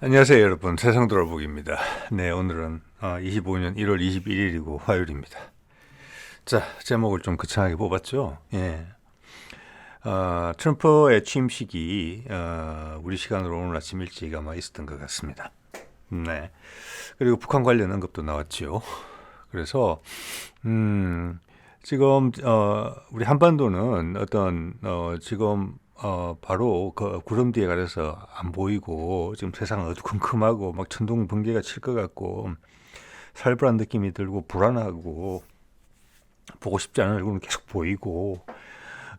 안녕하세요 여러분, 세상 돌아보기입니다. 네, 오늘은 25년 1월 21일이고 화요일입니다. 자, 제목을 좀 거창하게 뽑았죠. 예. 트럼프의 취임식이 우리 시간으로 오늘 아침 일찍 아마 있었던 것 같습니다. 네. 그리고 북한 관련 언급도 나왔죠. 그래서 지금 우리 한반도는 어떤 지금 바로 그 구름 뒤에 가려서 안 보이고 지금 세상 어두컴컴하고 막 천둥 번개가 칠 것 같고 살벌한 느낌이 들고 불안하고 보고 싶지 않은 얼굴은 계속 보이고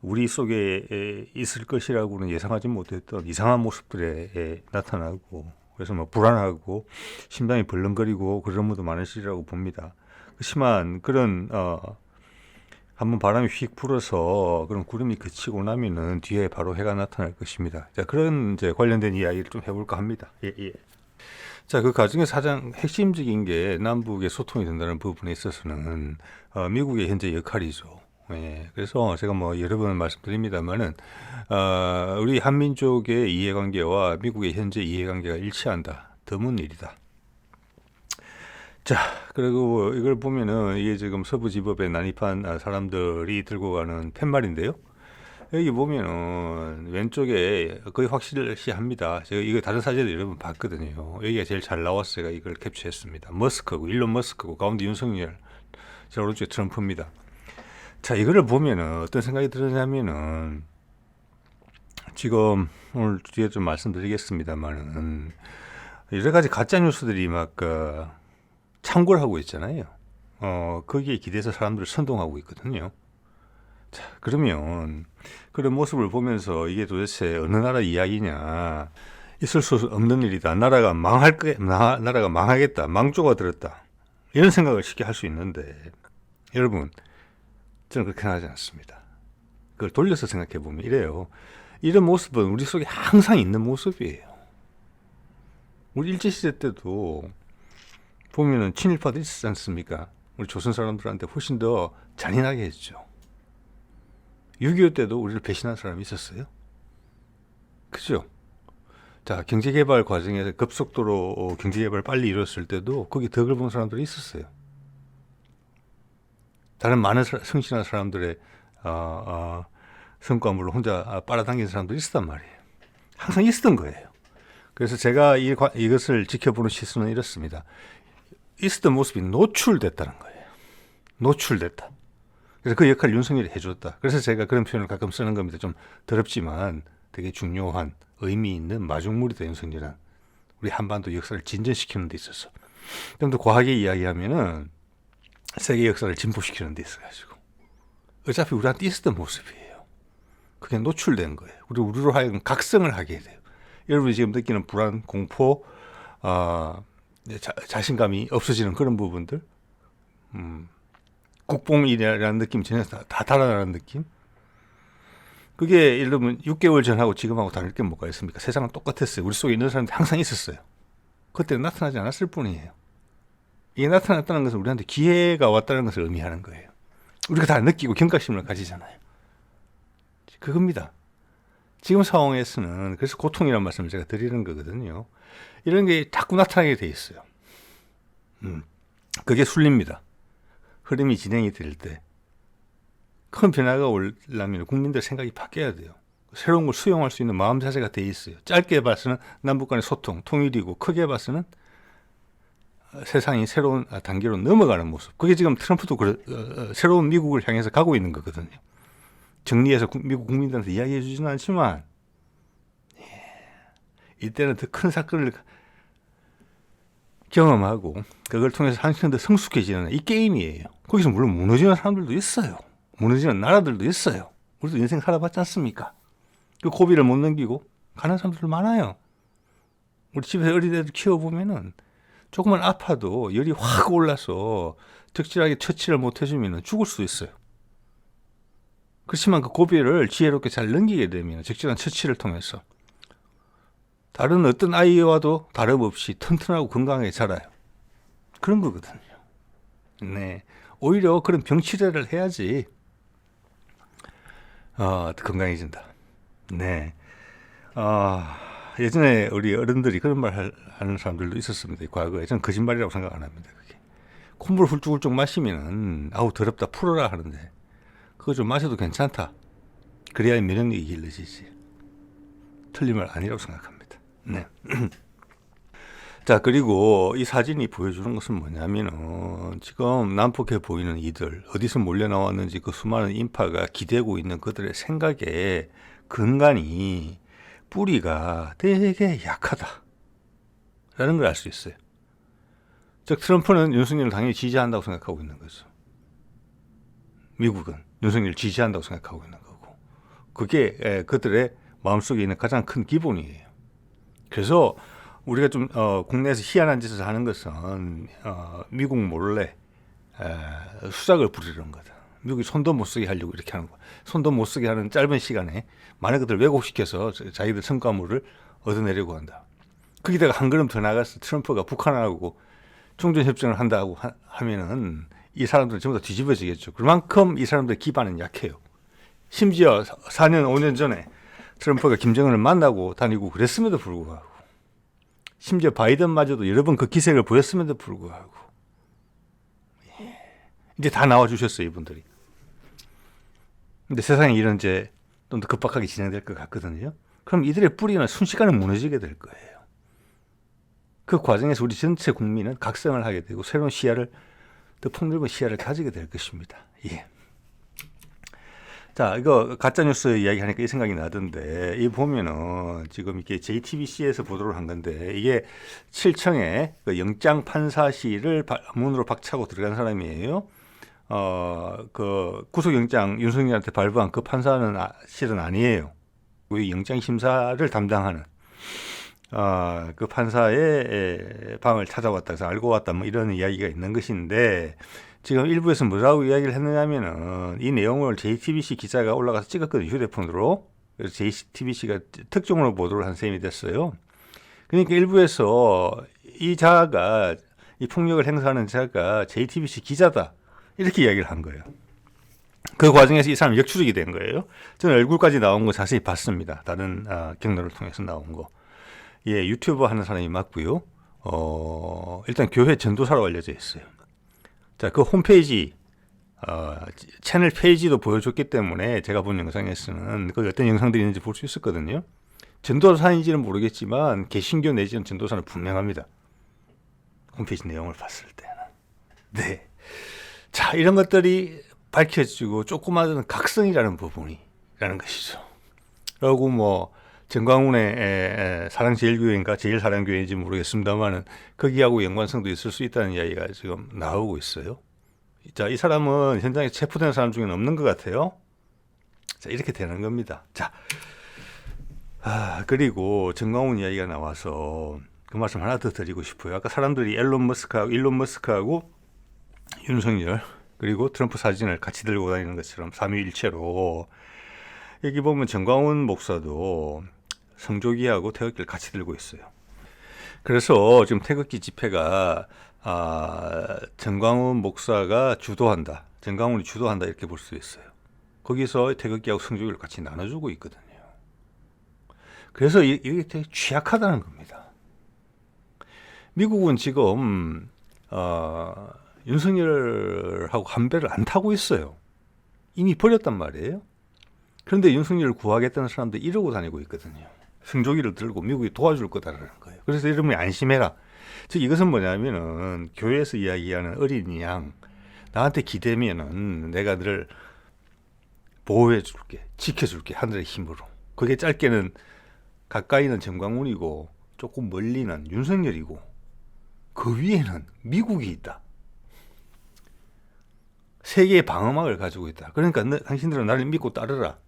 우리 속에 있을 것이라고는 예상하지 못했던 이상한 모습들에 나타나고 그래서 뭐 불안하고 심장이 벌렁거리고 그런 분도 많으시리라고 봅니다. 심한 그런 한번 바람이 휙 불어서 그런 구름이 그치고 나면은 뒤에 바로 해가 나타날 것입니다. 자, 그런 이제 관련된 이야기를 좀 해볼까 합니다. 예. 자, 그 과정에서 가장 핵심적인 게 남북의 소통이 된다는 부분에 있어서는 미국의 현재 역할이죠. 예, 그래서 제가 뭐 여러 번 말씀드립니다만은 우리 한민족의 이해관계와 미국의 현재 이해관계가 일치한다. 드문 일이다. 자, 그리고 이걸 보면은 이게 지금 서부지법에 난입한 사람들이 들고 가는 팻말인데요. 여기 보면은 왼쪽에 거의 확실시합니다. 제가 이거 다른 사진도 여러 번 봤거든요. 여기가 제일 잘 나왔어요. 제가 이걸 캡처했습니다. 머스크고 일론 머스크고 가운데 윤석열, 저 오른쪽에 트럼프입니다. 자, 이거를 보면은 어떤 생각이 들었냐면은 지금 오늘 뒤에 좀 말씀드리겠습니다만은 여러 가지 가짜 뉴스들이 막 창궐 하고 있잖아요. 거기에 기대서 사람들을 선동하고 있거든요. 자, 그러면 그런 모습을 보면서 이게 도대체 어느 나라 이야기냐? 있을 수 없는 일이다. 나라가 나라가 망하겠다. 망조가 들었다. 이런 생각을 쉽게 할 수 있는데, 여러분, 저는 그렇게 하지 않습니다. 그걸 돌려서 생각해 보면 이래요. 이런 모습은 우리 속에 항상 있는 모습이에요. 우리 일제시대 때도 보면은 친일파도 있었지 않습니까? 우리 조선 사람들한테 훨씬 더 잔인하게 했죠. 6.25 때도 우리를 배신한 사람이 있었어요. 그죠? 자, 경제개발 과정에서 급속도로 경제개발 빨리 이뤘을 때도 거기 덕을 본 사람들이 있었어요. 다른 많은 성실한 사람들의 성과물로 혼자 빨아당긴 사람들이 있었단 말이에요. 항상 있었던 거예요. 그래서 제가 이것을 지켜보는 시선은 이렇습니다. 있었던 모습이 노출됐다는 거예요. 노출됐다. 그래서 그 역할을 윤석열이 해줬다. 그래서 제가 그런 표현을 가끔 쓰는 겁니다. 좀 더럽지만 되게 중요한 의미 있는 마중물이다, 윤석열은. 우리 한반도 역사를 진전시키는 데 있어서. 좀 더 과하게 이야기하면은 세계 역사를 진보시키는 데 있어가지고. 어차피 우리한테 있었던 모습이에요. 그게 노출된 거예요. 우리로 하여금 각성을 하게 돼요. 여러분이 지금 느끼는 불안, 공포, 자신감이 없어지는 그런 부분들, 국뽕이라는 느낌이 전혀 다 달아나는 느낌. 그게 예를 들면 6개월 전하고 지금하고 다를 게 뭐가 있습니까? 세상은 똑같았어요. 우리 속에 있는 사람들이 항상 있었어요. 그때는 나타나지 않았을 뿐이에요. 이게 나타났다는 것은 우리한테 기회가 왔다는 것을 의미하는 거예요. 우리가 다 느끼고 경각심을 가지잖아요. 그겁니다. 지금 상황에서는 그래서 고통이라는 말씀을 제가 드리는 거거든요. 이런 게 자꾸 나타나게 돼 있어요. 그게 순리입니다. 흐름이 진행이 될 때 큰 변화가 오려면 국민들 생각이 바뀌어야 돼요. 새로운 걸 수용할 수 있는 마음 자세가 돼 있어요. 짧게 봐서는 남북 간의 소통, 통일이고 크게 봐서는 세상이 새로운 단계로 넘어가는 모습. 그게 지금 트럼프도 새로운 미국을 향해서 가고 있는 거거든요. 정리해서 미국 국민들한테 이야기해 주지는 않지만 이때는 더 큰 사건을 경험하고 그걸 통해서 한층 더 성숙해지는 이 게임이에요. 거기서 물론 무너지는 사람들도 있어요. 무너지는 나라들도 있어요. 우리도 인생 살아봤지 않습니까? 그 고비를 못 넘기고 가는 사람들 많아요. 우리 집에서 어린애들 키워보면은 조금만 아파도 열이 확 올라서 적절하게 처치를 못 해주면 죽을 수 있어요. 그렇지만 그 고비를 지혜롭게 잘 넘기게 되면 적절한 처치를 통해서 다른 어떤 아이와도 다름없이 튼튼하고 건강하게 자라요. 그런 거거든요. 네, 오히려 그런 병치레를 해야지 더 건강해진다. 네, 예전에 우리 어른들이 그런 말 하는 사람들도 있었습니다. 과거에. 저는 거짓말이라고 생각 안 합니다. 그게. 콧물 훌쭉훌쭉 마시면은 아우 더럽다 풀어라 하는데 그거 좀 마셔도 괜찮다. 그래야 면역력이 길러지지. 틀린 말 아니라고 생각합니다. 네. 자, 그리고 이 사진이 보여주는 것은 뭐냐면은 지금 난폭해 보이는 이들 어디서 몰려 나왔는지 그 수많은 인파가 기대고 있는 그들의 생각의 근간이 뿌리가 되게 약하다 라는 걸 알 수 있어요. 즉 트럼프는 윤석열을 당연히 지지한다고 생각하고 있는 거죠. 미국은 윤석열을 지지한다고 생각하고 있는 거고 그게 그들의 마음속에 있는 가장 큰 기본이에요. 그래서 우리가 좀 국내에서 희한한 짓을 하는 것은 미국 몰래 수작을 부리는 거다. 미국이 손도 못 쓰게 하려고 이렇게 하는 거야. 손도 못 쓰게 하는 짧은 시간에 많은 것들을 왜곡시켜서 자기들 성과물을 얻어내려고 한다. 거기다가 한 걸음 더 나가서 트럼프가 북한하고 종전협정을 한다고 하면은 이 사람들은 전부 다 뒤집어지겠죠. 그만큼 이 사람들의 기반은 약해요. 심지어 4년, 5년 전에 트럼프가 김정은을 만나고 다니고 그랬음에도 불구하고 심지어 바이든마저도 여러 번 그 기색을 보였음에도 불구하고 이제 다 나와주셨어요, 이분들이. 근데 세상에 이런 이제 좀 더 급박하게 진행될 것 같거든요. 그럼 이들의 뿌리는 순식간에 무너지게 될 거예요. 그 과정에서 우리 전체 국민은 각성을 하게 되고 새로운 시야를 더 폭넓은 시야를 가지게 될 것입니다. 예. 자, 이거 가짜뉴스 이야기하니까 이 생각이 나던데, 이 보면은 지금 이렇게 JTBC에서 보도를 한 건데, 이게 7층에 그 영장 판사실을 문으로 박차고 들어간 사람이에요. 그 구속영장 윤석열한테 발부한 그 판사는 실은 아니에요. 그 영장 심사를 담당하는 그 판사의 방을 찾아왔다 해서 알고 왔다 뭐 이런 이야기가 있는 것인데 지금 일부에서 뭐라고 이야기를 했느냐면은 이 내용을 JTBC 기자가 올라가서 찍었거든요, 휴대폰으로. 그래서 JTBC가 특종으로 보도를 한 셈이 됐어요. 그러니까 일부에서 이 자가 이 폭력을 행사하는 자가 JTBC 기자다 이렇게 이야기를 한 거예요. 그 과정에서 이 사람이 역추적이 된 거예요. 저는 얼굴까지 나온 거 자세히 봤습니다. 다른 경로를 통해서 나온 거. 예, 유튜버 하는 사람이 맞고요. 일단 교회 전도사로 알려져 있어요. 자, 그 홈페이지, 채널 페이지도 보여줬기 때문에 제가 본 영상에서는 그 어떤 영상들이 있는지 볼 수 있었거든요. 전도사인지는 모르겠지만 개신교 내지는 전도사는 분명합니다. 홈페이지 내용을 봤을 때는. 네. 자, 이런 것들이 밝혀지고 조그마한 각성이라는 부분이라는 것이죠. 그리고 뭐 정광훈의 사랑제일교회인가 제일사랑교회인지 모르겠습니다만은 거기하고 연관성도 있을 수 있다는 이야기가 지금 나오고 있어요. 자, 이 사람은 현장에 체포된 사람 중에는 없는 것 같아요. 자, 이렇게 되는 겁니다. 자, 그리고 정광훈 이야기가 나와서 그 말씀 하나 더 드리고 싶어요. 아까 사람들이 일론 머스크하고 윤석열 그리고 트럼프 사진을 같이 들고 다니는 것처럼 삼위일체로 여기 보면 정광훈 목사도 성조기하고 태극기를 같이 들고 있어요. 그래서 지금 태극기 집회가 정광훈 목사가 주도한다, 정광훈이 주도한다 이렇게 볼 수 있어요. 거기서 태극기하고 성조기를 같이 나눠주고 있거든요. 그래서 이게 되게 취약하다는 겁니다. 미국은 지금 윤석열하고 한 배를 안 타고 있어요. 이미 버렸단 말이에요. 그런데 윤석열을 구하겠다는 사람들 이러고 다니고 있거든요. 성조기를 들고 미국이 도와줄 거다라는 거예요. 그래서 이러면 안심해라. 즉 이것은 뭐냐면은 교회에서 이야기하는 어린이 양, 나한테 기대면은 내가 너를 보호해 줄게, 지켜줄게, 하늘의 힘으로. 그게 짧게는 가까이는 정광훈이고 조금 멀리는 윤석열이고 그 위에는 미국이 있다. 세계의 방어막을 가지고 있다. 그러니까 당신들은 나를 믿고 따르라.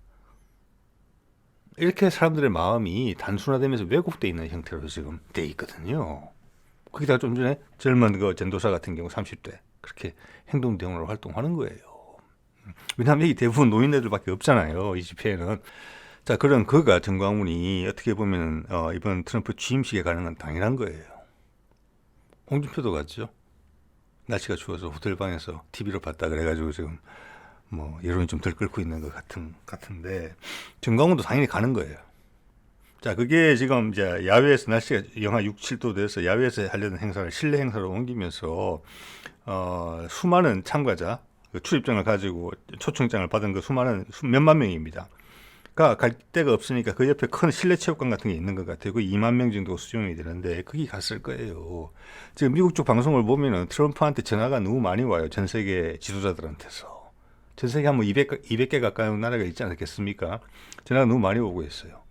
이렇게 사람들의 마음이 단순화되면서 왜곡되어 있는 형태로 지금 돼 있거든요. 거기다가 좀 전에 젊은 그 전도사 같은 경우 30대 그렇게 행동대원으로 활동하는 거예요. 왜냐하면 여기 대부분 노인네들밖에 없잖아요, 이 집회에는. 자, 그런 그가 정광훈이 어떻게 보면 이번 트럼프 취임식에 가는 건 당연한 거예요. 홍준표도 갔죠. 날씨가 추워서 호텔방에서 TV로 봤다 그래가지고 지금 뭐 여론이 좀 덜 끓고 있는 것 같은데 정광훈도 당연히 가는 거예요. 자, 그게 지금 이제 야외에서 날씨가 영하 6, 7도 돼서 야외에서 하려는 행사를 실내 행사로 옮기면서 수많은 참가자, 그 출입증을 가지고 초청장을 받은 그 수많은 몇만 명입니다. 갈 데가 없으니까 그 옆에 큰 실내 체육관 같은 게 있는 것 같아요. 그 2만 명 정도 수용이 되는데 거기 갔을 거예요. 지금 미국 쪽 방송을 보면은 트럼프한테 전화가 너무 많이 와요. 전 세계 지도자들한테서. 전 세계 한 뭐 200개 가까운 나라가 있지 않겠습니까? 전화가 너무 많이 오고 있어요.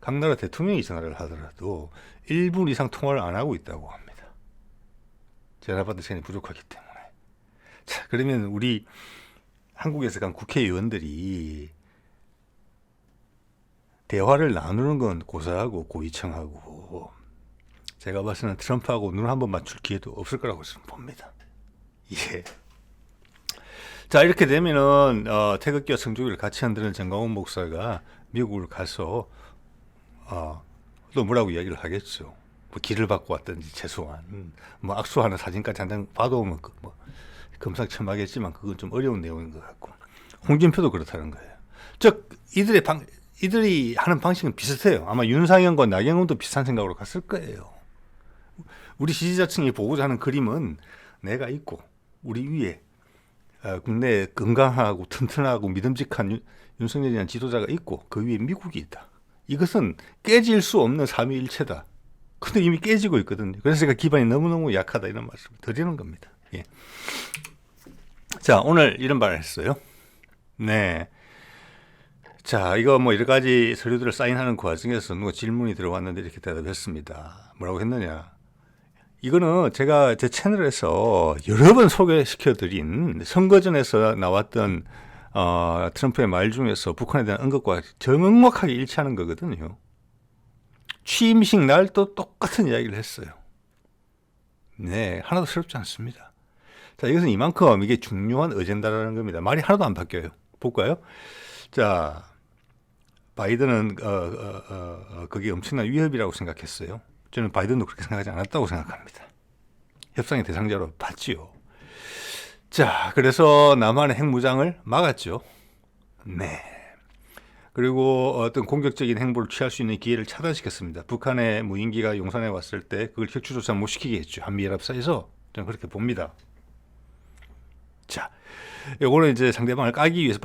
각 나라 대통령이 전화를 하더라도 1분 이상 통화를 안 하고 있다고 합니다. 전화 받을 시간이 부족하기 때문에. 자, 그러면 우리 한국에서 간 국회의원들이 대화를 나누는 건 고사하고 고위청하고, 제가 봤을 때는 트럼프하고 눈 한번 맞출 기회도 없을 거라고 봅니다. 예. 자, 이렇게 되면은 태극기와 성조기를 같이 흔드는 정광훈 목사가 미국을 가서 또 뭐라고 이야기를 하겠죠. 뭐 길을 받고 왔든지 최소한 뭐 악수하는 사진까지 한 장 봐도 뭐 금상첨화겠지만 그건 좀 어려운 내용인 것 같고, 홍준표도 그렇다는 거예요. 즉 이들이 하는 방식은 비슷해요. 아마 윤상현과 나경원도 비슷한 생각으로 갔을 거예요. 우리 지지자층이 보고자 하는 그림은 내가 있고 우리 위에 국내에 건강하고 튼튼하고 믿음직한 윤석열이라는 지도자가 있고 그 위에 미국이 있다. 이것은 깨질 수 없는 삼위일체다. 근데 이미 깨지고 있거든요. 그래서 제가 기반이 너무너무 약하다 이런 말씀을 드리는 겁니다. 예. 자, 오늘 이런 말을 했어요. 네. 자, 이거 뭐 여러 가지 서류들을 사인하는 과정에서 누가 질문이 들어왔는데 이렇게 대답했습니다. 뭐라고 했느냐? 이거는 제가 제 채널에서 여러 번 소개시켜드린 선거전에서 나왔던 트럼프의 말 중에서 북한에 대한 언급과 정확하게 일치하는 거거든요. 취임식 날도 똑같은 이야기를 했어요. 네, 하나도 새롭지 않습니다. 자, 이것은 이만큼 이게 중요한 어젠다라는 겁니다. 말이 하나도 안 바뀌어요. 볼까요? 자, 바이든은 그게 엄청난 위협이라고 생각했어요. 저는 바이든도 그렇게 생각하지 않았다고 생각합니다. 협상의 대상자로 봤지요. 자, 그래서 남한의 핵무장을 막았죠. 네. 그리고 어떤 공격적인 행보를 취할 수 있는 기회를 차단시켰습니다. 북한의 무인기가 용산에 왔을 때 그걸 격추조차 못 시키게 했죠. 한미연합사에서. 저는 그렇게 봅니다. 자, 요거는 이제 상대방을 까기 위해서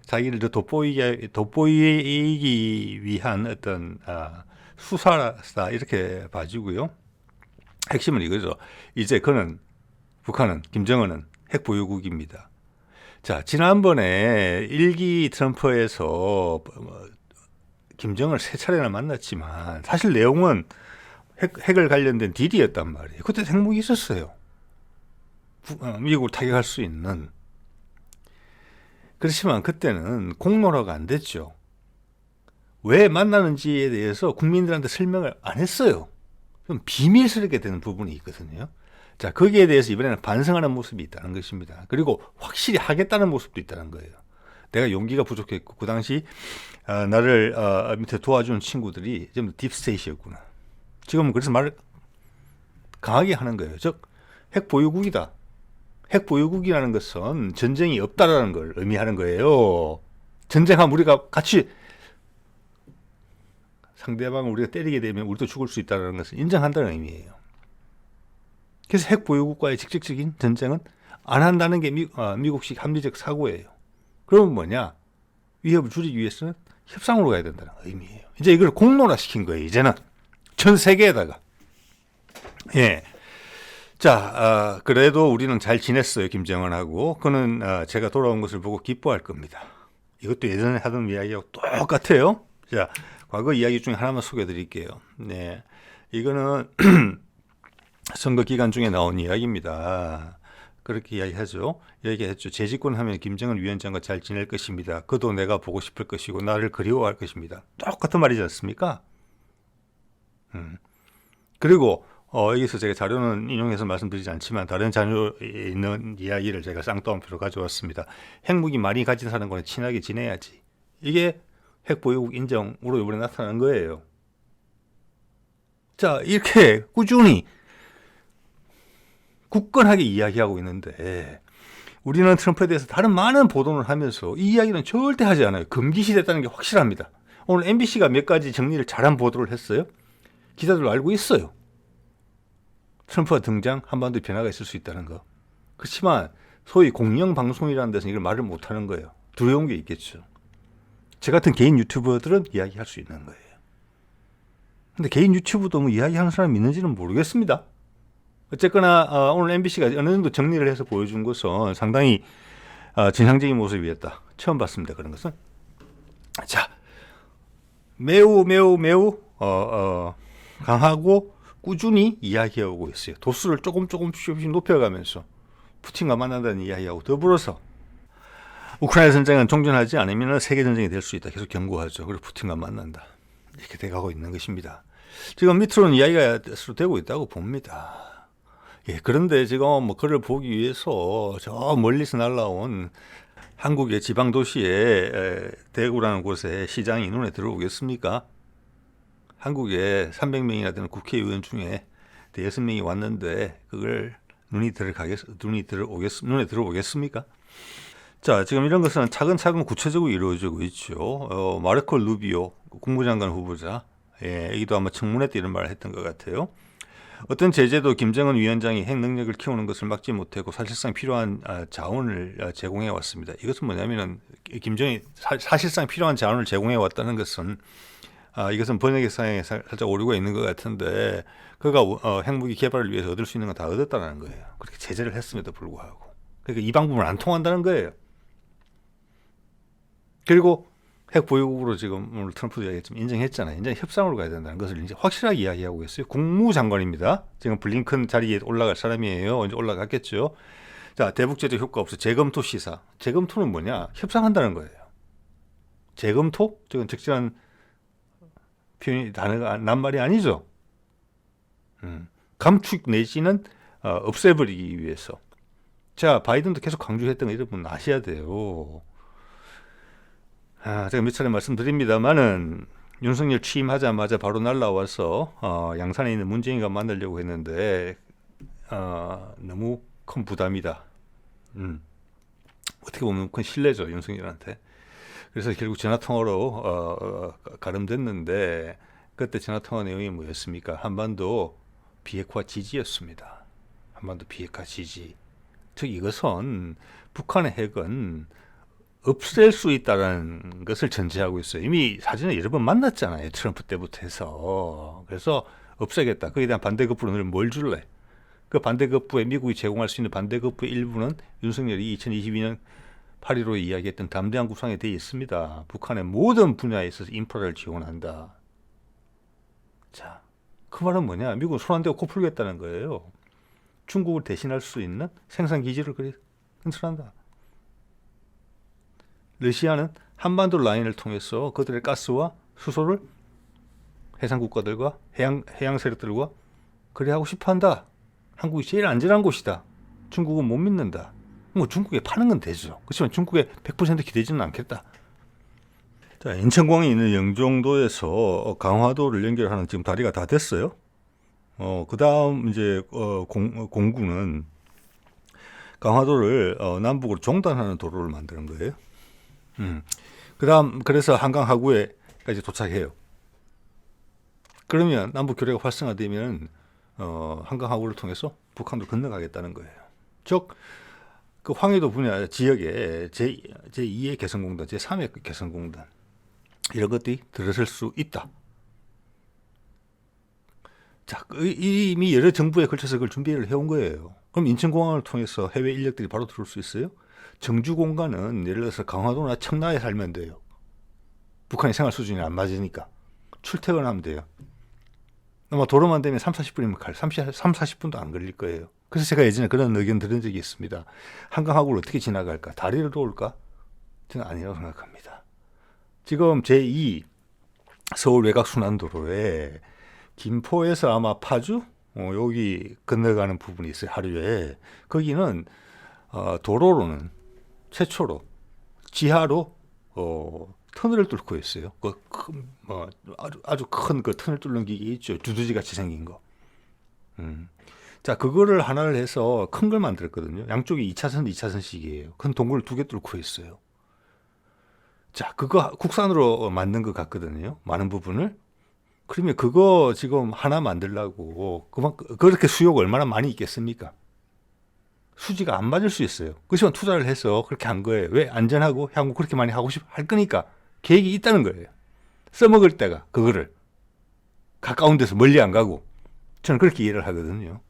자기를 더 돋보이기 위한 어떤 수사다 이렇게 봐지고요. 핵심은 이거죠. 이제 북한은 김정은은 핵 보유국입니다. 자, 지난번에 1기 트럼프에서 김정은을 3차례나 만났지만 사실 내용은 핵을 관련된 딜이었단 말이에요. 그때 핵무기 있었어요. 미국을 타격할 수 있는. 그렇지만 그때는 공론화가 안 됐죠. 왜 만나는지에 대해서 국민들한테 설명을 안 했어요. 좀 비밀스럽게 되는 부분이 있거든요. 자, 거기에 대해서 이번에는 반성하는 모습이 있다는 것입니다. 그리고 확실히 하겠다는 모습도 있다는 거예요. 내가 용기가 부족했고 그 당시 나를 밑에 도와주는 친구들이 좀 딥스테이트였구나. 지금은 그래서 말을 강하게 하는 거예요. 즉 핵 보유국이다. 핵 보유국이라는 것은 전쟁이 없다라는 걸 의미하는 거예요. 전쟁하면 우리가 같이 상대방을 우리가 때리게 되면 우리도 죽을 수 있다는 것을 인정한다는 의미예요. 그래서 핵 보유국과의 직접적인 전쟁은 안 한다는 게 미국식 합리적 사고예요. 그러면 뭐냐? 위협을 줄이기 위해서는 협상으로 가야 된다는 의미예요. 이제 이걸 공론화시킨 거예요. 이제는 전 세계에다가. 예. 자, 그래도 우리는 잘 지냈어요. 김정은하고. 그는 제가 돌아온 것을 보고 기뻐할 겁니다. 이것도 예전에 하던 이야기하고 똑같아요. 자, 과거 이야기 중에 하나만 소개해 드릴게요. 네. 이거는 선거 기간 중에 나온 이야기입니다. 그렇게 이야기했죠. 재집권하면 김정은 위원장과 잘 지낼 것입니다. 그도 내가 보고 싶을 것이고 나를 그리워할 것입니다. 똑같은 말이지 않습니까? 그리고 여기서 제가 자료는 인용해서 말씀드리지 않지만 다른 자료에 있는 이야기를 제가 쌍따옴표로 가져왔습니다. 핵무기 많이 가진 사람과는 친하게 지내야지. 이게 핵보유국 인정으로 이번에 나타난 거예요. 자, 이렇게 꾸준히 굳건하게 이야기하고 있는데 우리는 트럼프에 대해서 다른 많은 보도를 하면서 이 이야기는 절대 하지 않아요. 금기시됐다는 게 확실합니다. 오늘 MBC가 몇 가지 정리를 잘한 보도를 했어요. 기자들도 알고 있어요. 트럼프가 등장, 한반도에 변화가 있을 수 있다는 거. 그렇지만 소위 공영방송이라는 데서 이걸 말을 못하는 거예요. 두려운 게 있겠죠. 저 같은 개인 유튜버들은 이야기할 수 있는 거예요. 근데 개인 유튜브도 뭐 이야기하는 사람이 있는지는 모르겠습니다. 어쨌거나 오늘 MBC가 어느 정도 정리를 해서 보여준 것은 상당히 진상적인 모습이었다. 처음 봤습니다. 그런 것은. 자, 매우 강하고 꾸준히 이야기하고 있어요. 도수를 조금씩 높여가면서 푸틴과 만난다는 이야기하고 더불어서 우크라이나 전쟁은 종전하지 않으면 세계 전쟁이 될 수 있다. 계속 경고하죠. 그리고 푸틴과 만난다. 이렇게 돼가고 있는 것입니다. 지금 밑으로는 이야기가 되고 있다고 봅니다. 예, 그런데 지금 뭐 그를 보기 위해서 저 멀리서 날라온 한국의 지방 도시의 대구라는 곳에 시장이 눈에 들어오겠습니까? 한국에 300명이나 되는 국회의원 중에 6명이 왔는데 그걸 눈에 들어오겠습니까? 자, 지금 이런 것은 차근차근 구체적으로 이루어지고 있죠. 마르코 루비오 국무장관 후보자, 여기도 아마 청문회 때 이런 말을 했던 것 같아요. 어떤 제재도 김정은 위원장이 핵 능력을 키우는 것을 막지 못하고 사실상 필요한 자원을 제공해 왔습니다. 이것은 뭐냐면은 김정이 사실상 필요한 자원을 제공해 왔다는 것은 이것은 번역상에 살짝 오류가 있는 것 같은데 그가 핵무기 개발을 위해서 얻을 수 있는 건 다 얻었다는 거예요. 그렇게 제재를 했음에도 불구하고. 그러니까 이 방법은 안 통한다는 거예요. 그리고 핵 보유국으로 지금 오늘 트럼프도 이야기했지만 인정했잖아요. 이제 협상으로 가야 된다는 것을 이제 확실하게 이야기하고 있어요. 국무장관입니다. 지금 블링컨 자리에 올라갈 사람이에요. 언제 올라갔겠죠. 자, 대북제재 효과 없어 재검토 시사. 재검토는 뭐냐? 협상한다는 거예요. 재검토? 지금 적절한 표현이 단어가 낱말이 아니죠. 감축 내지는 없애버리기 위해서. 자, 바이든도 계속 강조했던 거 여러분 아셔야 돼요. 제가 몇 차례 말씀드립니다만은 윤석열 취임하자마자 바로 날라와서 양산에 있는 문재인과 만나려고 했는데 너무 큰 부담이다. 어떻게 보면 큰 신뢰죠, 윤석열한테. 그래서 결국 전화통화로 가름됐는데 그때 전화통화 내용이 뭐였습니까? 한반도 비핵화 지지였습니다. 한반도 비핵화 지지. 즉 이것은 북한의 핵은 없앨 수 있다는 것을 전제하고 있어요. 이미 사전에 여러 번 만났잖아요. 트럼프 때부터 해서. 그래서 없애겠다. 거기에 대한 반대급부로 너를 뭘 줄래? 그 반대급부에 미국이 제공할 수 있는 반대급부의 일부는 윤석열이 2022년 8.15에 이야기했던 담대한 구상에 되어 있습니다. 북한의 모든 분야에 있어서 인프라를 지원한다. 자, 그 말은 뭐냐? 미국은 손 안 대고 코 풀겠다는 거예요. 중국을 대신할 수 있는 생산 기지를 건설한다. 러시아는 한반도 라인을 통해서 그들의 가스와 수소를 해상 국가들과 해양 세력들과 거래하고 싶어한다. 한국이 제일 안전한 곳이다. 중국은 못 믿는다. 뭐 중국에 파는 건 되죠. 그렇지만 중국에 100% 기대지는 않겠다. 자, 인천공항에 있는 영종도에서 강화도를 연결하는 지금 다리가 다 됐어요. 그 다음 이제 공군은 강화도를 남북으로 종단하는 도로를 만드는 거예요. 그다음 그래서 한강 하구에까지 도착해요. 그러면 남북 교류가 활성화되면 한강 하구를 통해서 북한으로 건너가겠다는 거예요. 즉 그 황해도 분야 지역에 제2의 개성공단, 제3의 개성공단 이런 것들이 들어설 수 있다. 자, 이미 여러 정부에 걸쳐서 그걸 준비를 해온 거예요. 그럼 인천공항을 통해서 해외 인력들이 바로 들어올 수 있어요? 정주 공간은 예를 들어서 강화도나 청라에 살면 돼요. 북한의 생활 수준이 안 맞으니까. 출퇴근하면 돼요. 아마 도로만 되면 30-40분이면 30-40분도 안 걸릴 거예요. 그래서 제가 예전에 그런 의견 들은 적이 있습니다. 한강하구를 어떻게 지나갈까? 다리로 올까? 저는 아니라고 생각합니다. 지금 제2 서울 외곽순환도로에 김포에서 아마 파주? 여기 건너가는 부분이 있어요. 하루에. 거기는 도로로는 최초로 지하로 터널을 뚫고 있어요. 아주 큰 그 터널 뚫는 기계 있죠. 두두지 같이 생긴 거. 자, 그거를 하나를 해서 큰 걸 만들었거든요. 양쪽이 2차선, 2차선씩이에요. 큰 동굴을 2개 뚫고 있어요. 자, 그거 국산으로 만든 것 같거든요. 많은 부분을. 그러면 그거 지금 하나 만들려고 그렇게 수요가 얼마나 많이 있겠습니까? 수지가 안 맞을 수 있어요. 그렇지만 투자를 해서 그렇게 한 거예요. 왜? 안전하고 향후 그렇게 많이 하고 할 거니까 계획이 있다는 거예요. 써먹을 때가 그거를 가까운 데서 멀리 안 가고 저는 그렇게 이해를 하거든요.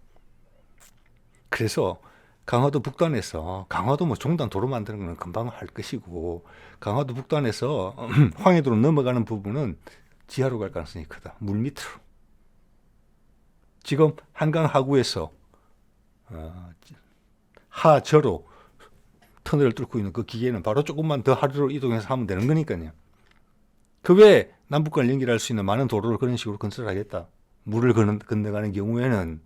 그래서 강화도 북단에서 강화도 뭐 종단 도로 만드는 거는 금방 할 것이고 강화도 북단에서 황해도로 넘어가는 부분은 지하로 갈 가능성이 크다. 물 밑으로. 지금 한강 하구에서 하저로 터널을 뚫고 있는 그 기계는 바로 조금만 더 하류로 이동해서 하면 되는 거니까요. 그 외에 남북간을 연결할 수 있는 많은 도로를 그런 식으로 건설하겠다. 물을 건너가는 경우에는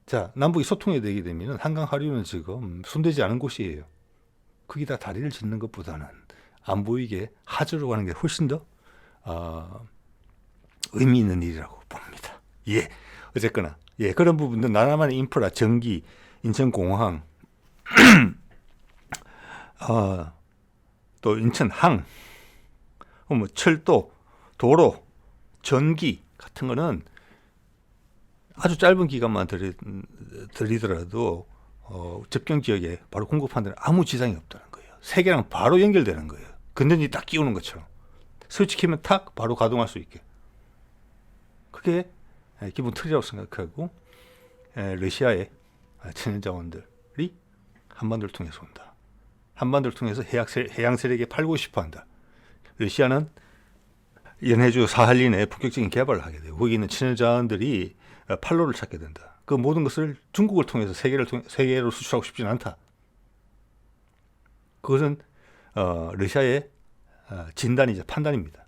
자, 남북이 소통이 되게 되면 한강 하류는 지금 손대지 않은 곳이에요. 거기다 다리를 짓는 것보다는 안 보이게 하저로 가는 게 훨씬 더 의미 있는 일이라고 봅니다. 예, 어쨌거나 예, 그런 부분들 나라만의 인프라, 전기, 인천공항, 또 인천항, 뭐 철도, 도로, 전기 같은 거는 아주 짧은 기간만 들이더라도 접경 지역에 바로 공급하는 데는 아무 지장이 없다는 거예요. 세계랑 바로 연결되는 거예요. 건전지 딱 끼우는 것처럼. 스위치키면 탁 바로 가동할 수 있게. 그게 기본 틀이라고 생각하고 러시아의 천연자원들이 한반도를 통해서 온다. 한반도를 통해서 해양 세력에 팔고 싶어 한다. 러시아는 연해주 사할린에 본격적인 개발을 하게 되고 거기 있는 천연자원들이 팔로를 찾게 된다. 그 모든 것을 중국을 통해서 세계로 수출하고 싶지는 않다. 그것은 러시아의 진단이자 판단입니다.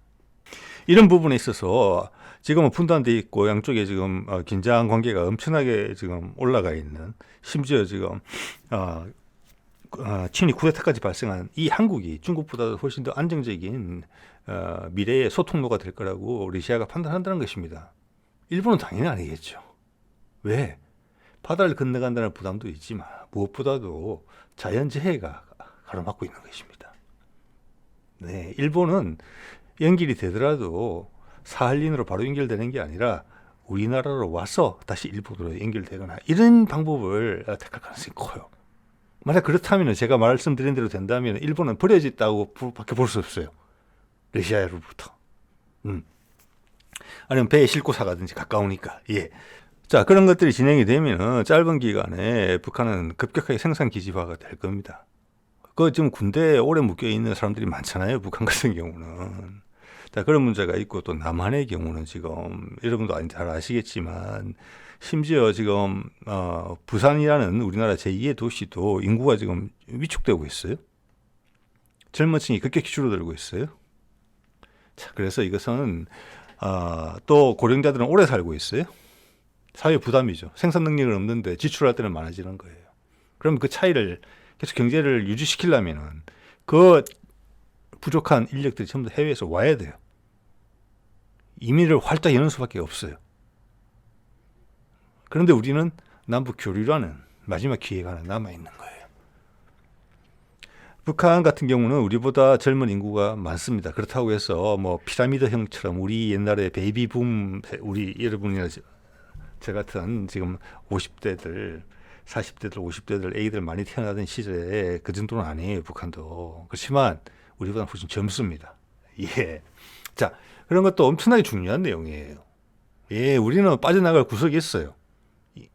이런 부분에 있어서 지금은 분단돼 있고 양쪽에 지금 긴장 관계가 엄청나게 지금 올라가 있는 심지어 지금 친위 쿠데타까지 발생한 이 한국이 중국보다 훨씬 더 안정적인 미래의 소통로가 될 거라고 러시아가 판단한다는 것입니다. 일본은 당연히 아니겠죠. 왜? 바다를 건너간다는 부담도 있지만 무엇보다도 자연재해가 가로막고 있는 것입니다. 네, 일본은 연결이 되더라도 사할린으로 바로 연결되는 게 아니라 우리나라로 와서 다시 일본으로 연결되거나 이런 방법을 택할 가능성이 커요. 만약 그렇다면 제가 말씀드린 대로 된다면 일본은 버려졌다고 밖에 볼 수 없어요. 러시아로부터. 아니면 배에 싣고 사가든지 가까우니까. 예. 자, 그런 것들이 진행이 되면 짧은 기간에 북한은 급격하게 생산 기지화가 될 겁니다. 지금 군대에 오래 묶여 있는 사람들이 많잖아요. 북한 같은 경우는. 자, 그런 문제가 있고 또 남한의 경우는 지금 여러분도 잘 아시겠지만 심지어 지금 부산이라는 우리나라 제2의 도시도 인구가 지금 위축되고 있어요. 젊은 층이 급격히 줄어들고 있어요. 자, 그래서 이것은 또 고령자들은 오래 살고 있어요. 사회 부담이죠. 생산 능력은 없는데 지출할 때는 많아지는 거예요. 그럼 그 차이를 계속 경제를 유지시키려면은 그 부족한 인력들이 전부 다 해외에서 와야 돼요. 이민을 활짝 여는 수밖에 없어요. 그런데 우리는 남북 교류라는 마지막 기회가 하나 남아있는 거예요. 북한 같은 경우는 우리보다 젊은 인구가 많습니다. 그렇다고 해서 뭐 피라미드형처럼 우리 옛날에 베이비붐, 우리 여러분이나 저 같은 지금 50대들, 40대들, 50대들 애기들 많이 태어나던 시절에 그 정도는 아니에요. 북한도. 그렇지만 우리보다 훨씬 젊습니다. 예. 자, 그런 것도 엄청나게 중요한 내용이에요. 예, 우리는 빠져나갈 구석이 있어요.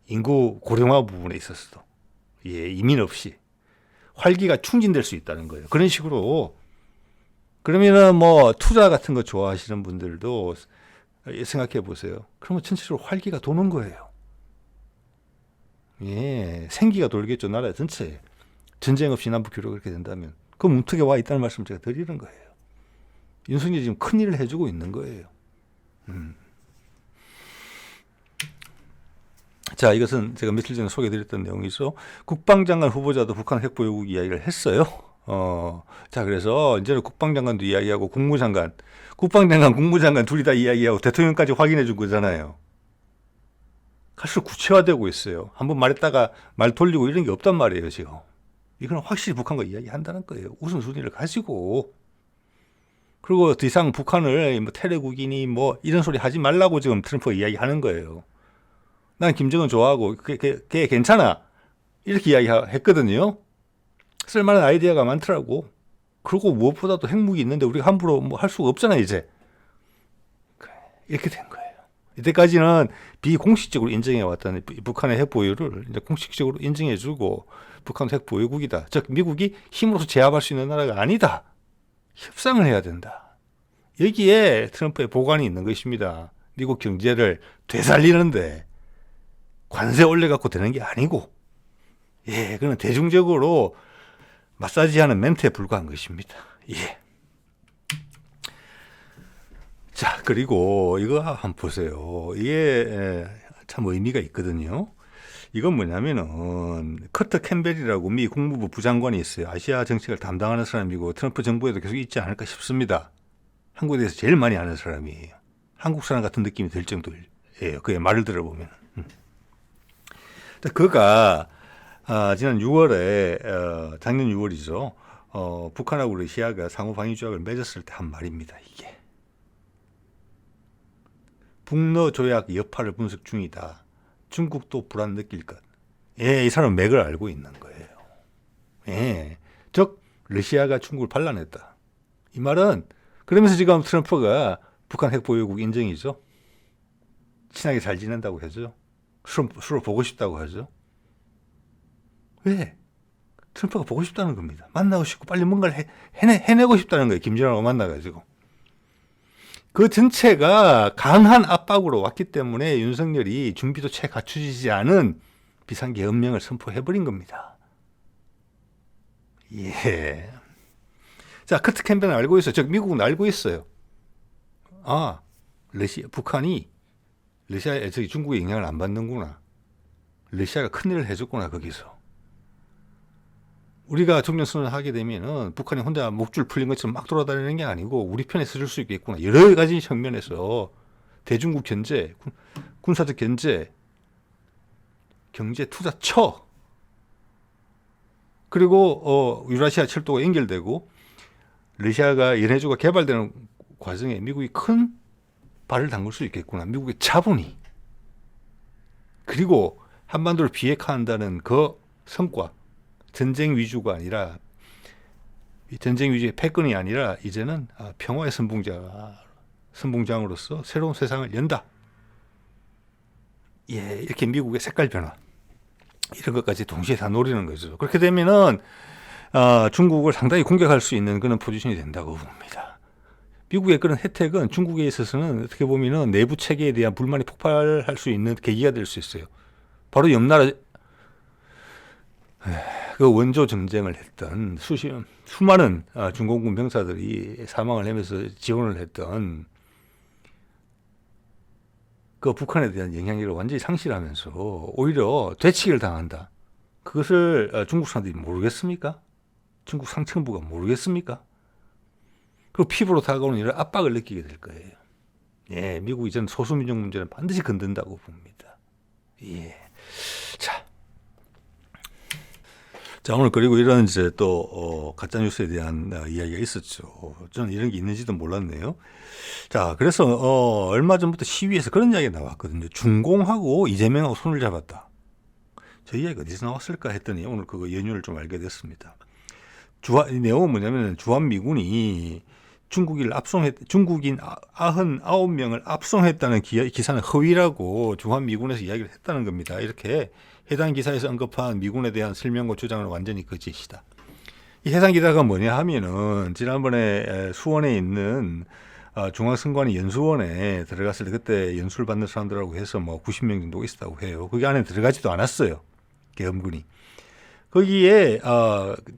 인구 고령화 부분에 있어서도. 예, 이민 없이. 활기가 충진될 수 있다는 거예요. 그런 식으로. 그러면은 뭐 투자 같은 거 좋아하시는 분들도 생각해 보세요. 그러면 전체적으로 활기가 도는 거예요. 예, 생기가 돌겠죠. 나라 전체에. 전쟁 없이 남북 교류가 그렇게 된다면. 그 문턱에 와 있다는 말씀을 제가 드리는 거예요. 윤석열이 지금 큰일을 해주고 있는 거예요. 자, 이것은 제가 며칠 전에 소개해드렸던 내용이죠. 국방장관 후보자도 북한 핵보유국 이야기를 했어요. 자, 그래서 이제는 국방장관도 이야기하고 국방장관, 국무장관 둘이 다 이야기하고 대통령까지 확인해 준 거잖아요. 갈수록 구체화되고 있어요. 한번 말했다가 말 돌리고 이런 게 없단 말이에요, 지금. 이거는 확실히 북한과 이야기한다는 거예요. 우선순위를 가지고. 그리고 더 이상 북한을 뭐 테러국이니 뭐 이런 소리 하지 말라고 지금 트럼프가 이야기하는 거예요. 난 김정은 좋아하고 걔 괜찮아. 이렇게 이야기했거든요. 쓸만한 아이디어가 많더라고. 그리고 무엇보다도 핵무기 있는데 우리가 함부로 뭐 할 수가 없잖아 이제. 그래, 이렇게 된 거예요. 이때까지는 비공식적으로 인정해왔던 북한의 핵 보유를 이제 공식적으로 인정해주고 북한 핵 보유국이다. 즉 미국이 힘으로서 제압할 수 있는 나라가 아니다. 협상을 해야 된다. 여기에 트럼프의 보관이 있는 것입니다. 미국 경제를 되살리는데 관세 올려갖고 되는 게 아니고, 예, 그는 대중적으로 마사지하는 멘트에 불과한 것입니다. 예. 자, 그리고 이거 한번 보세요. 이게 참 의미가 있거든요. 이건 뭐냐면은 커터 캠벨이라고 미 국무부 부장관이 있어요. 아시아 정책을 담당하는 사람이고 트럼프 정부에도 계속 있지 않을까 싶습니다. 한국에 대해서 제일 많이 아는 사람이에요. 한국 사람 같은 느낌이 들 정도예요. 그의 말을 들어보면. 그가 지난 6월에 작년 6월이죠. 북한하고 러시아가 상호 방위 조약을 맺었을 때 한 말입니다. 이게 북러 조약 여파를 분석 중이다. 중국도 불안 느낄 것. 예, 이 사람은 맥을 알고 있는 거예요. 예, 즉 러시아가 중국을 반란했다. 이 말은 그러면서 지금 트럼프가 북한 핵 보유국 인정이죠. 친하게 잘 지낸다고 하죠. 서로 보고 싶다고 하죠. 왜? 트럼프가 보고 싶다는 겁니다. 만나고 싶고 빨리 뭔가를 해내고 싶다는 거예요. 김정은하고 만나가지고. 그 전체가 강한 압박으로 왔기 때문에 윤석열이 준비도 채 갖추지 않은 비상계엄령을 선포해버린 겁니다. 예. 자, 커트 캠벨은 알고 있어요. 즉 미국은 알고 있어요. 아, 북한이 중국의 영향을 안 받는구나. 러시아가 큰일을 해줬구나 거기서. 우리가 종전선언을 하게 되면은 북한이 혼자 목줄 풀린 것처럼 막 돌아다니는 게 아니고 우리 편에 서줄 수 있겠구나. 여러 가지 측면에서 대중국 견제, 군사적 견제, 경제 투자 그리고 유라시아 철도가 연결되고 러시아가 연해주가 개발되는 과정에 미국이 큰 발을 담글 수 있겠구나. 미국의 자본이. 그리고 한반도를 비핵화한다는 그 성과. 전쟁 위주가 아니라 전쟁 위주의 패권이 아니라 이제는 평화의 선봉장으로서 새로운 세상을 연다. 예, 이렇게 미국의 색깔 변화 이런 것까지 동시에 다 노리는 거죠. 그렇게 되면은 중국을 상당히 공격할 수 있는 그런 포지션이 된다고 봅니다. 미국의 그런 혜택은 중국에 있어서는 어떻게 보면은 내부 체계에 대한 불만이 폭발할 수 있는 계기가 될 수 있어요. 바로 옆 나라 그 원조 전쟁을 했던 수많은 중공군 병사들이 사망을 하면서 지원을 했던 그 북한에 대한 영향력을 완전히 상실하면서 오히려 되치기를 당한다. 그것을 중국 사람들이 모르겠습니까? 중국 상층부가 모르겠습니까? 그리고 피부로 다가오는 이런 압박을 느끼게 될 거예요. 예, 미국이 저는 소수민족 문제는 반드시 건든다고 봅니다. 예. 자, 오늘 그리고 이런 이제 또 가짜뉴스에 대한 이야기가 있었죠. 저는 이런 게 있는지도 몰랐네요. 자, 그래서 얼마 전부터 시위에서 그런 이야기가 나왔거든요. 중공하고 이재명하고 손을 잡았다. 저 이야기가 어디서 나왔을까 했더니 오늘 그거 연유를 좀 알게 됐습니다. 이 내용은 뭐냐면 주한미군이 중국인 99명을 압송했다는 기사는 허위라고 주한미군에서 이야기를 했다는 겁니다. 이렇게 해당 기사에서 언급한 미군에 대한 실명과 주장은 완전히 거짓이다. 이 해당 기사가 뭐냐 하면은 지난번에 수원에 있는 중앙선관위 연수원에 들어갔을 때 그때 연수를 받는 사람들하고 해서 뭐 90명 정도 있었다고 해요. 거기 안에 들어가지도 않았어요. 계엄군이. 거기에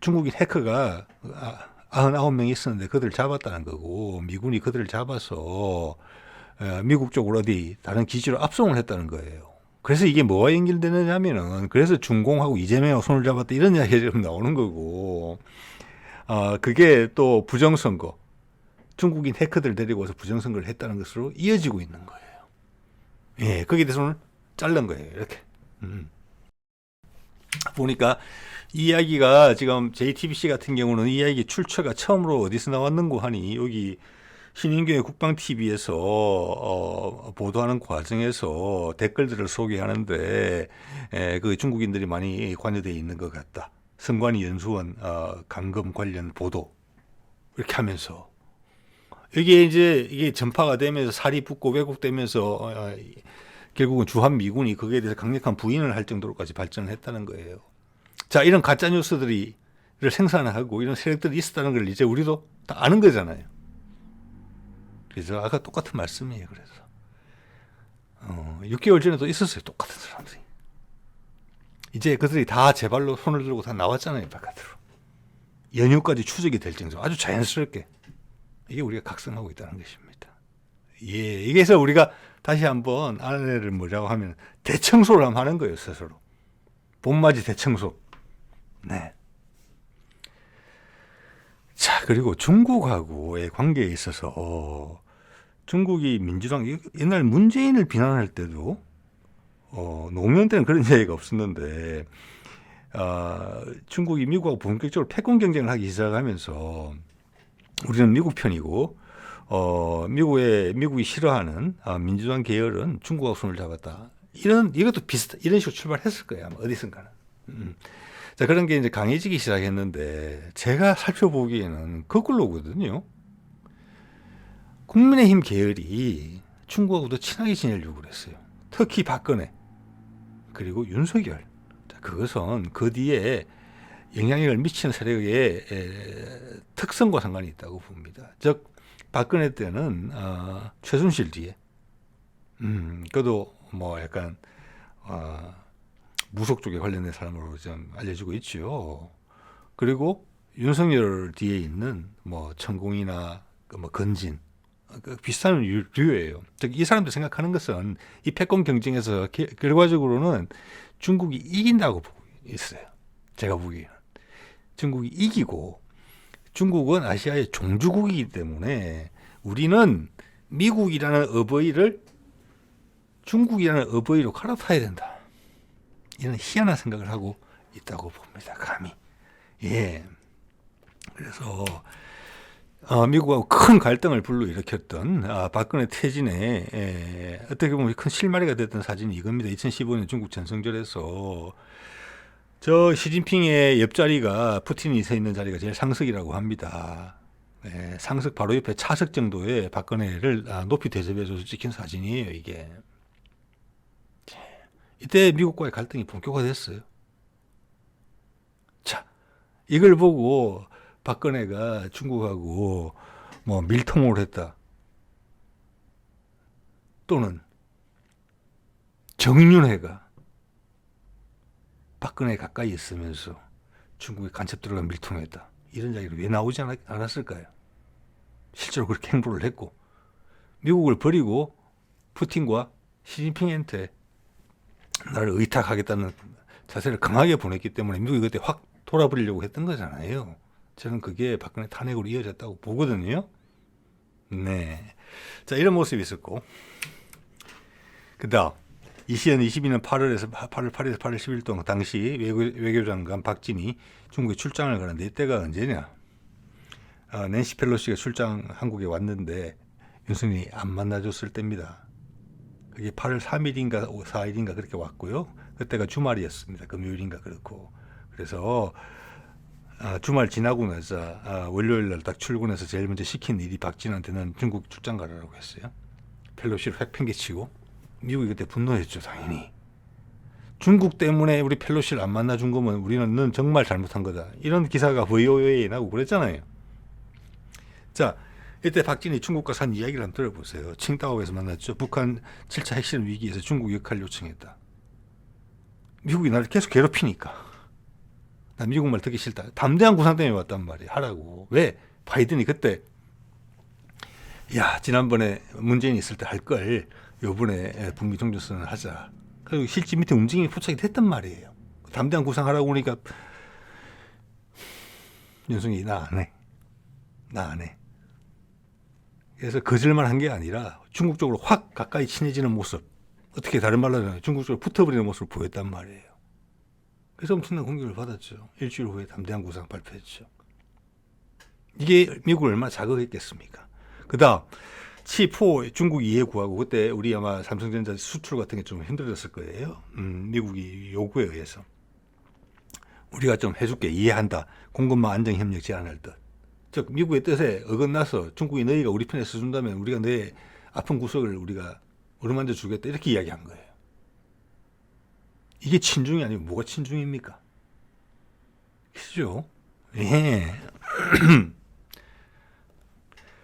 중국인 해커가 99명이 있었는데 그들을 잡았다는 거고 미군이 그들을 잡아서 미국 쪽으로 어디 다른 기지로 압송을 했다는 거예요. 그래서 이게 뭐가 연결되느냐 하면은 그래서 중공하고 이재명하고 손을 잡았다 이런 이야기가 지금 나오는 거고 그게 또 부정선거 중국인 해커들 데리고 와서 부정선거를 했다는 것으로 이어지고 있는 거예요. 예, 거기에 대해서는 자른 거예요. 이렇게. 보니까 이 이야기가 지금 JTBC 같은 경우는 이 이야기 출처가 처음으로 어디서 나왔는고 하니 여기 신인교회 국방TV에서 보도하는 과정에서 댓글들을 소개하는데 그 중국인들이 많이 관여되어 있는 것 같다. 성관이 연수원 감금 관련 보도 이렇게 하면서 이게 전파가 되면서 살이 붙고 왜곡되면서 결국은 주한미군이 거기에 대해서 강력한 부인을 할 정도로까지 발전을 했다는 거예요. 자, 이런 가짜 뉴스들을 생산하고 이런 세력들이 있었다는 걸 이제 우리도 다 아는 거잖아요. 그래서 아까 똑같은 말씀이에요. 그래서 6개월 전에도 있었어요. 똑같은 사람들이. 이제 그들이 다 제 발로 손을 들고 다 나왔잖아요. 바깥으로. 연휴까지 추적이 될 정도로 아주 자연스럽게. 이게 우리가 각성하고 있다는 것입니다. 예, 이게서 우리가 다시 한번 아내를 뭐라고 하면 대청소를 한번 하는 거예요. 스스로. 봄맞이 대청소. 네. 자, 그리고 중국하고의 관계에 있어서 중국이 민주당 옛날 문재인을 비난할 때도 노무현 때는 그런 얘기가 없었는데 중국이 미국하고 본격적으로 패권 경쟁을 하기 시작하면서 우리는 미국 편이고 미국이 싫어하는 민주당 계열은 중국하고 손을 잡았다. 이것도 이런 식으로 출발했을 거예요. 아마 어디선가는. 자, 그런 게 이제 강해지기 시작했는데 제가 살펴보기에는 거꾸로거든요. 국민의힘 계열이 중국하고도 친하게 지내려고 그랬어요. 특히 박근혜 그리고 윤석열. 자, 그것은 그 뒤에 영향력을 미치는 세력의 특성과 상관이 있다고 봅니다. 즉 박근혜 때는 최순실 뒤에 그도 뭐 약간 무속 쪽에 관련된 사람으로 좀 알려지고 있죠. 그리고 윤석열 뒤에 있는 뭐 천공이나 뭐 건진 비슷한 류예요. 즉 이 사람들 생각하는 것은 이 패권 경쟁에서 결과적으로는 중국이 이긴다고 보고 있어요. 제가 보기에는 중국이 이기고 중국은 아시아의 종주국이기 때문에 우리는 미국이라는 어버이를 중국이라는 어버이로 갈아타야 된다. 이런 희한한 생각을 하고 있다고 봅니다. 감히. 예. 그래서 미국하고 큰 갈등을 불러일으켰던 박근혜 퇴진에 어떻게 보면 큰 실마리가 됐던 사진이 이겁니다. 2015년 중국 전성절에서 저 시진핑의 옆자리가 푸틴이 서 있는 자리가 제일 상석이라고 합니다. 상석 바로 옆에 차석 정도의 박근혜를 높이 대접해줘서 찍힌 사진이에요. 이게. 이때 미국과의 갈등이 본격화됐어요. 자, 이걸 보고 박근혜가 중국하고 뭐 밀통을 했다. 또는 정윤회가 박근혜 가까이 있으면서 중국에 간첩 들어가 밀통했다. 이런 이야기를 왜 나오지 않았을까요? 실제로 그렇게 행보를 했고 미국을 버리고 푸틴과 시진핑한테 나를 의탁하겠다는 자세를 강하게 보냈기 때문에 미국이 그때 확 돌아버리려고 했던 거잖아요. 저는 그게 박근혜 탄핵으로 이어졌다고 보거든요. 네. 자, 이런 모습이 있었고. 그 다음, 2022년 8월 8일에서 8월 10일 동안 당시 외교장관 박진희 중국에 출장을 가는데 이때가 언제냐. 낸시 펠로시가 출장 한국에 왔는데 윤석열이 안 만나줬을 때입니다. 그게 8월 3일인가 4일인가 그렇게 왔고요. 그때가 주말이었습니다. 금요일인가 그렇고. 그래서 주말 지나고 나서 월요일 날 딱 출근해서 제일 먼저 시킨 일이 박진한테는 중국 출장 가라고 했어요. 펠로시를 획 팽개치고 미국이 그때 분노했죠. 당연히. 중국 때문에 우리 펠로시를 안 만나준 거면 우리는 넌 정말 잘못한 거다. 이런 기사가 VOA에 나고 그랬잖아요. 자, 이때 박진이 중국과 산 이야기를 한번 들어보세요. 칭다오에서 만났죠. 북한 7차 핵실험 위기에서 중국 역할을 요청했다. 미국이 나를 계속 괴롭히니까. 나 미국 말 듣기 싫다. 담대한 구상 때문에 왔단 말이에요. 하라고. 왜? 바이든이 그때 야, 지난번에 문재인이 있을 때 할 걸 요번에 북미 종전선언을 하자. 그리고 실제 밑에 움직임이 포착이 됐단 말이에요. 담대한 구상하라고 그러니까 윤석열이 나 안 해. 나 안 해. 그래서 거절만 한 게 아니라 중국 쪽으로 확 가까이 친해지는 모습. 어떻게 다른 말로 하면 중국 쪽으로 붙어버리는 모습을 보였단 말이에요. 그래서 엄청난 공격을 받았죠. 일주일 후에 담대한 구상 발표했죠. 이게 미국을 얼마나 자극했겠습니까? 그 다음 C4 중국이 이해 구하고 그때 우리 아마 삼성전자 수출 같은 게 좀 힘들어졌을 거예요. 미국이 요구에 의해서. 우리가 좀 해줄게, 이해한다. 공급망 안정 협력 제안할 듯. 즉 미국의 뜻에 어긋나서 중국이 너희가 우리 편에 서준다면 우리가 너의 아픈 구석을 우리가 어루만져 주겠다 이렇게 이야기한 거예요. 이게 친중이 아니고 뭐가 친중입니까? 그죠? 예.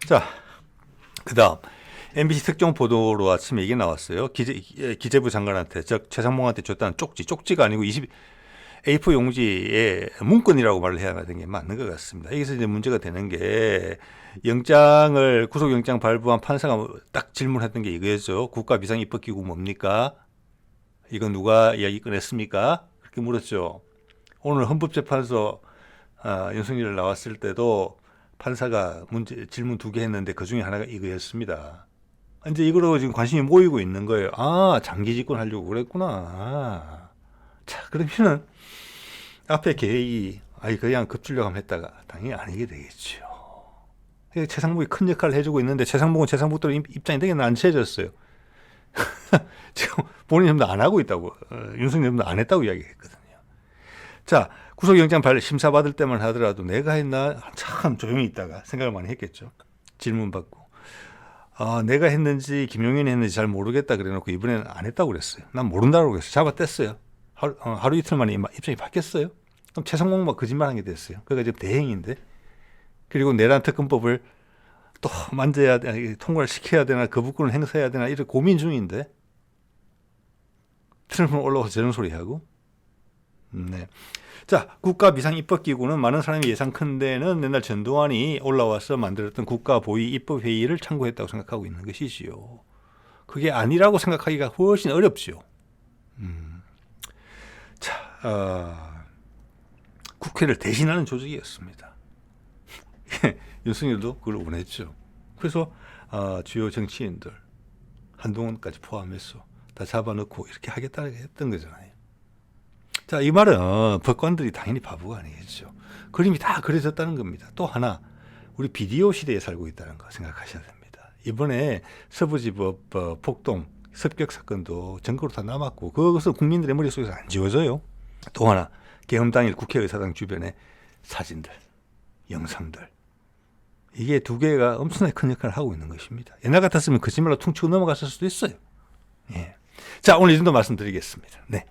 자, 그 다음 MBC 특종 보도로 아침에 이게 나왔어요. 기재부 장관한테, 즉 최상봉한테 줬다는 쪽지가 아니고 A4 용지에 문건이라고 말을 해야 되는 게 맞는 것 같습니다. 여기서 이제 문제가 되는 게 구속영장 발부한 판사가 딱 질문했던 게 이거였죠. 국가비상입법기구 뭡니까? 이거 누가 이야기 꺼냈습니까? 그렇게 물었죠. 오늘 헌법재판소 윤석열 나왔을 때도 판사가 질문 2개 했는데 그 중에 하나가 이거였습니다. 이제 이거로 지금 관심이 모이고 있는 거예요. 아, 장기 집권 하려고 그랬구나. 자, 그러면은 앞에 계획이 그냥 급출력하면 했다가 당연히 아니게 되겠죠. 최상목이 큰 역할을 해주고 있는데 최상목은 최상목대로 입장이 되게 난처해졌어요. 지금 본인 전부 안 하고 있다고, 윤석열 전부 안 했다고 이야기했거든요. 자, 구속영장 심사받을 때만 하더라도 내가 했나 참 조용히 있다가 생각을 많이 했겠죠. 질문 받고. 내가 했는지 김용현이 했는지 잘 모르겠다 그래놓고 이번에는 안 했다고 그랬어요. 난 모른다고 그랬어요. 잡아뗐어요. 하루 이틀 만에 입장이 바뀌었어요. 그럼 최상목만 거짓말한 게 됐어요. 그러니까 지금 대행인데. 그리고 내란 특검법을 또 만져야 되나, 통과를 시켜야 되나, 거부권을 행사해야 되나 이런 고민 중인데 트럼프는 올라와서 저런 소리 하고. 네. 자, 국가비상입법기구는 많은 사람이 예상컨대는 옛날 전두환이 올라와서 만들었던 국가보위입법회의를 참고했다고 생각하고 있는 것이지요. 그게 아니라고 생각하기가 훨씬 어렵죠. 자, 국회를 대신하는 조직이었습니다. 윤석열도 그걸 원했죠. 그래서 주요 정치인들 한동훈까지 포함해서 다 잡아넣고 이렇게 하겠다고 했던 거잖아요. 자, 이 말은 법관들이 당연히 바보가 아니겠죠. 그림이 다 그려졌다는 겁니다. 또 하나, 우리 비디오 시대에 살고 있다는 거 생각하셔야 됩니다. 이번에 서부지법 폭동 습격 사건도 증거로 다 남았고 그것은 국민들의 머릿속에서 안 지워져요. 또 하나, 계엄 당일 국회의사당 주변의 사진들, 영상들. 이게 2개가 엄청나게 큰 역할을 하고 있는 것입니다. 옛날 같았으면 거짓말로 퉁치고 넘어갔을 수도 있어요. 예. 자, 오늘 이 정도 말씀드리겠습니다. 네.